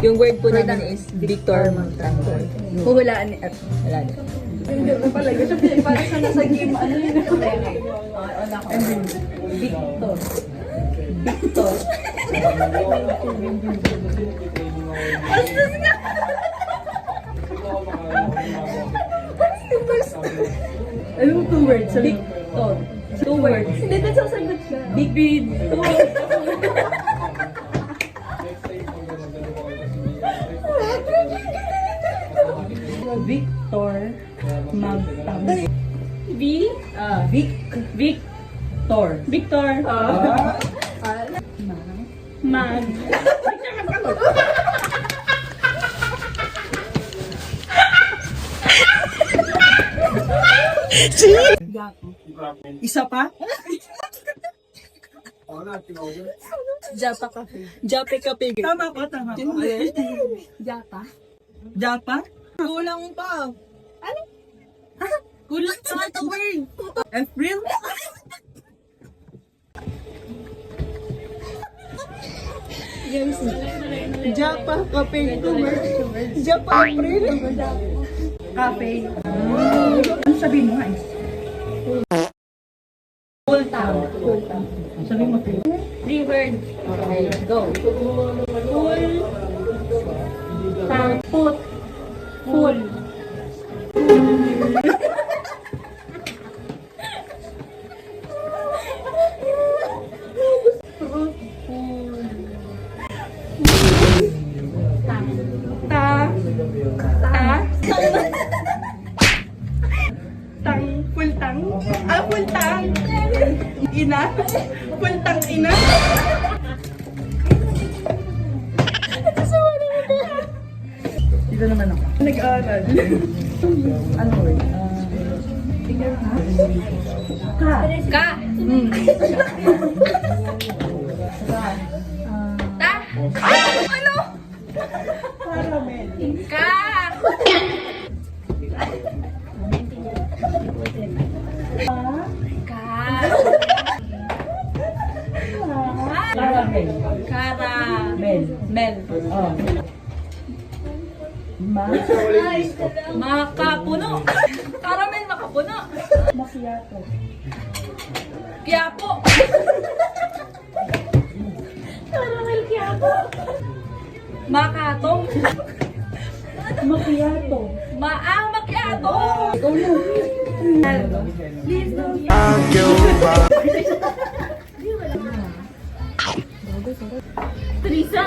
Yung word po namin is Victor Montanggol. Huhulaan ni at. Wala na. Hindi ko pala. Kasi para sa nasa game, ano yun? Victor. Victor. Astos nga! Anong 2 words? Victor. 2 words. Hindi, nagsasagot siya. Big Victor. Victor Magtamay. V? Victor. Victor. Mag. Isa pa? Japa Cafe. Jape Cafe. Tama ko, tama ko. Japa? Japa? Kulang pa. Ano? Kulang pa ito word. April? Yes. Japa Cafe. Japa April. Cafe. Ano sabihin mo, guys? Full town. Sabihin mo, April. 3 words. Okay, go. Full. Put. Full. Ta. Tang. Full tang. Full tang. Ina. Full tang ina. Dito naman ako. Nag-aaral. Ano word? Ka. Ka. Ta. Ano? Caramel. Ka. Ka. Caramel. Kara. Mel. Mel. Oh. Makapuno. Caramel makapuno. Macchiato. Quiapo. Caramel quiapo. Makato. Macchiato. Macchiato. Please don't. Teresa.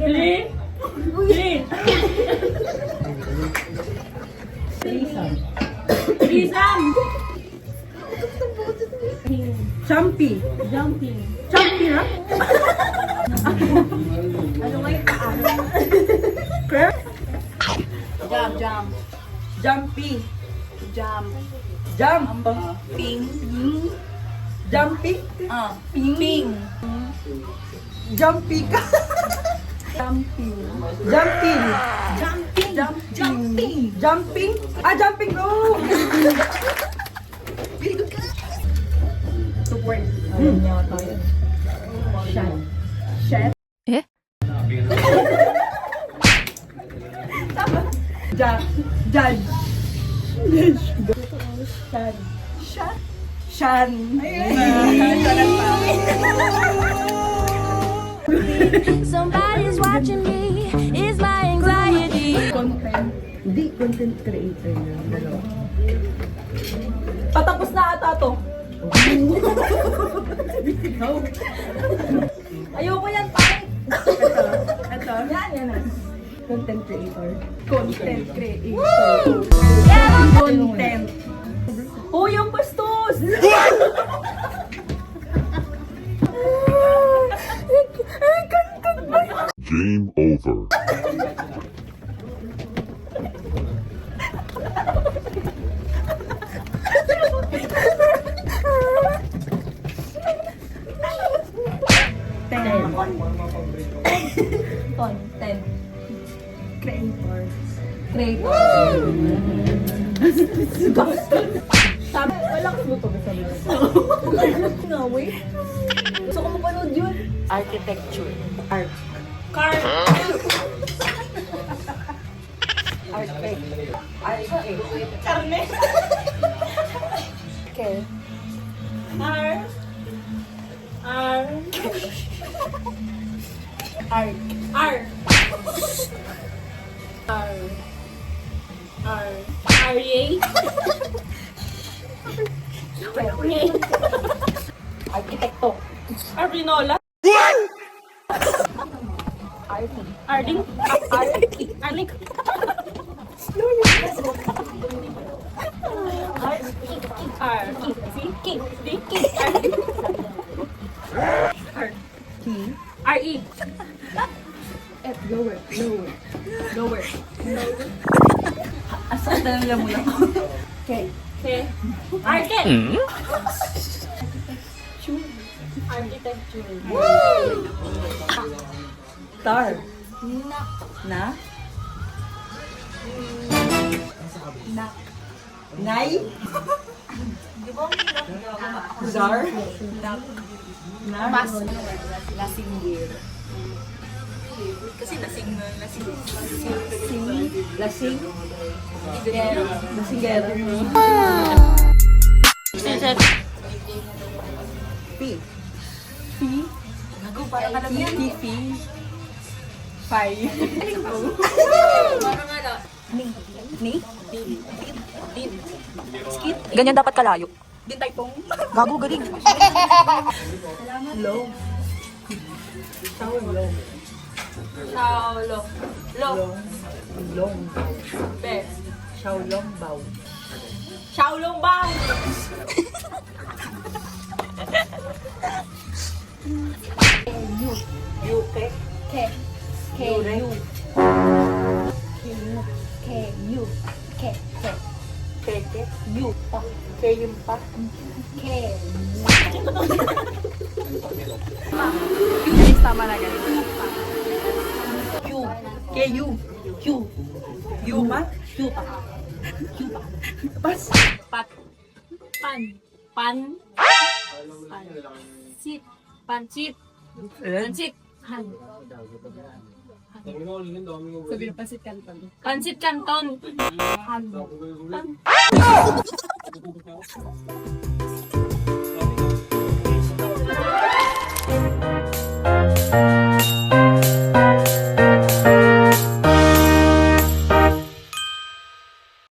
Three. Trisam. Champi. Jumping. Champi ha? Ano kayo paa? Crab? Jump. Jumpy. Jump. Jump. Ping. Jumpy. Ping. Jumpy ka. Jumping. Jumping. Jumping. Jumping. Jumping rope. Support. Chef. Eh? Judge. Shan. Somebody's watching me, is my anxiety. Content. Hindi, content creator yun. Dalawa. Patapos na ata to. Ayoko yan, pangit. Ito. Yan. Content creator. Content creator. Content. Oh, yung bastos! Game over. Content. Creator. Creator. Sabi, malakas mo to. Namoy. Gusto ko mapanood yun. Architecture. Art. Car. Karne. Okay. R. R. Art. R. R. R. R-A. Arkitekto. Arbinola. Arty. Arding. Arty. Arling. R. King. D. R. Key. R-E. F. Lower. Lower. Lower. Asa na lang muna ko. Okay. Okay. Arket. Architecture. Star. Na. Nay. Zar. Na. Mas. Lasinggir. Kasi lasing. Lasing. Lasinggero. Set. P. P. Gago, parang alam yan. P. Five. Parang ano. Ni. Skit. Ganyan dapat kalayo. Din typong. Gago, galing. Low. Sound low. Shaolo. Lo. Long. Be. Xiaolong bao. Shaolong Bao. You ke. Ke. You re. Ke. You. Ke yung pa. Guys, tama na guys. Q. Ke you. Q. You ma. Q pa. Q pa. Pas. Pat. Pan. Pan. Sit. Pansit. Pansit. Han. Sabi na pansit canton. Pansit canton. Han. Pan.